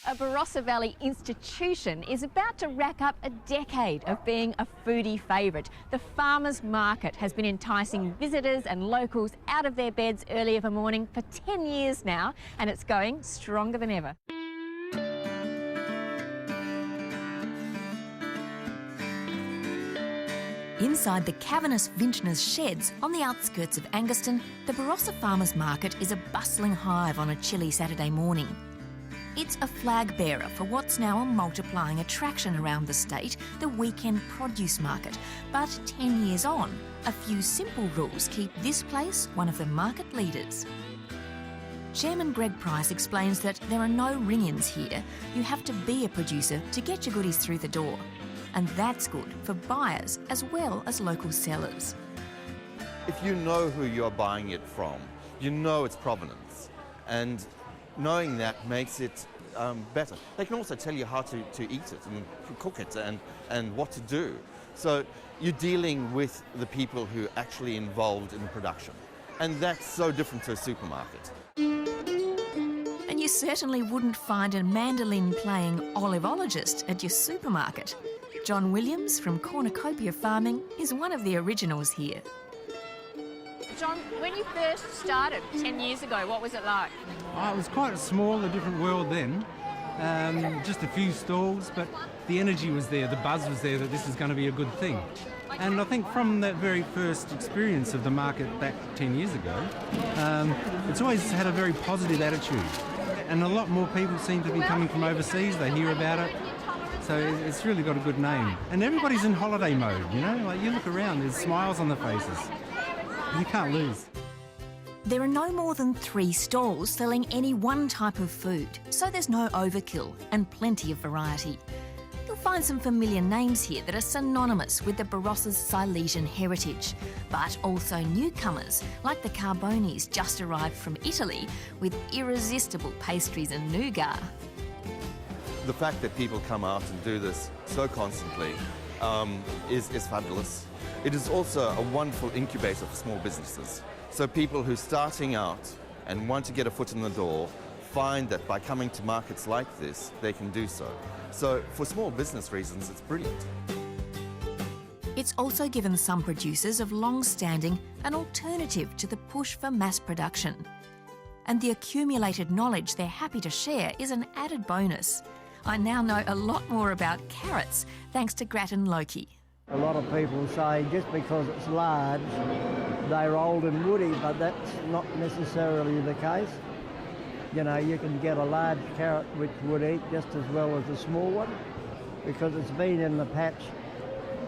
A Barossa Valley institution is about to rack up a decade of being a foodie favourite. The farmers' market has been enticing visitors and locals out of their beds early of a morning for 10 years now, and it's going stronger than ever. Inside the cavernous vintners' sheds on the outskirts of Angaston, the Barossa Farmers Market is a bustling hive on a chilly Saturday morning. It's a flag bearer for what's now a multiplying attraction around the state, the weekend produce market. But 10 years on, a few simple rules keep this place one of the market leaders. Chairman Greg Price explains that there are no ring-ins here. You have to be a producer to get your goodies through the door. And that's good for buyers as well as local sellers. If you know who you're buying it from, you know its provenance, and knowing that makes it better. They can also tell you how to eat it and cook it and what to do. So you're dealing with the people who are actually involved in the production. And that's so different to a supermarket. And you certainly wouldn't find a mandolin-playing olivologist at your supermarket. John Williams from Cornucopia Farming is one of the originals here. John, when you first started 10 years ago, what was it like? It was quite small, a different world then. Just a few stalls, but the energy was there, the buzz was there that this is going to be a good thing. And I think from that very first experience of the market back 10 years ago, it's always had a very positive attitude. And a lot more people seem to be coming from overseas, they hear about it. So it's really got a good name. And everybody's in holiday mode, you know? Like, you look around, there's smiles on their faces. You can't lose. There are no more than 3 stalls selling any one type of food, so there's no overkill and plenty of variety. You'll find some familiar names here that are synonymous with the Barossa's Silesian heritage, but also newcomers like the Carbonis just arrived from Italy with irresistible pastries and nougat. The fact that people come out and do this so constantly is fabulous. It is also a wonderful incubator for small businesses. So people who are starting out and want to get a foot in the door find that by coming to markets like this, they can do so. So for small business reasons, it's brilliant. It's also given some producers of long-standing an alternative to the push for mass production. And the accumulated knowledge they're happy to share is an added bonus. I now know a lot more about carrots thanks to Grattan Loki. A lot of people say just because it's large, they're old and woody, but that's not necessarily the case. You know, you can get a large carrot which would eat just as well as a small one because it's been in the patch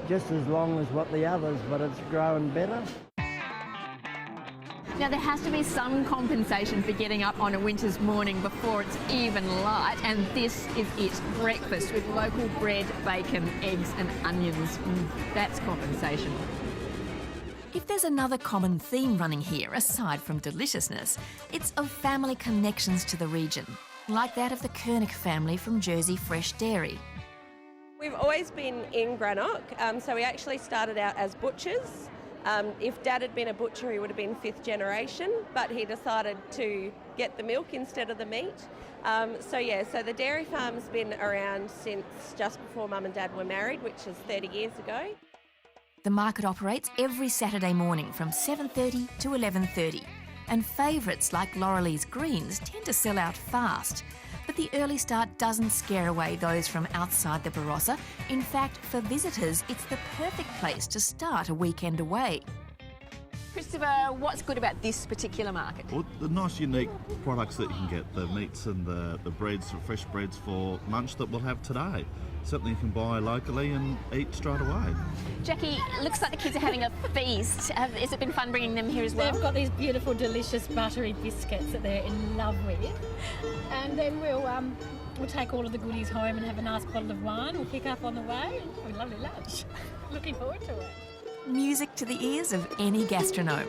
just as long as what the others, but it's grown better. Now, there has to be some compensation for getting up on a winter's morning before it's even light, and this is it, breakfast with local bread, bacon, eggs and onions. That's compensation. If there's another common theme running here, aside from deliciousness, it's of family connections to the region, like that of the Kernick family from Jersey Fresh Dairy. We've always been in Greenock, so we actually started out as butchers. If Dad had been a butcher, he would have been 5th generation, but he decided to get the milk instead of the meat. So the dairy farm's been around since just before Mum and Dad were married, which is 30 years ago. The market operates every Saturday morning from 7:30 to 11:30, and favourites like Laurelie's greens tend to sell out fast. But the early start doesn't scare away those from outside the Barossa. In fact, for visitors, it's the perfect place to start a weekend away. Christopher, what's good about this particular market? Well, the nice unique products that you can get, the meats and the breads, the fresh breads for lunch that we'll have today. Something you can buy locally and eat straight away. Jackie, looks like the kids are having a feast. Has it been fun bringing them here as well? They've got these beautiful, delicious buttery biscuits that they're in love with. And then we'll take all of the goodies home and have a nice bottle of wine. We'll pick up on the way. A lovely lunch. Looking forward to it. Music to the ears of any gastronome.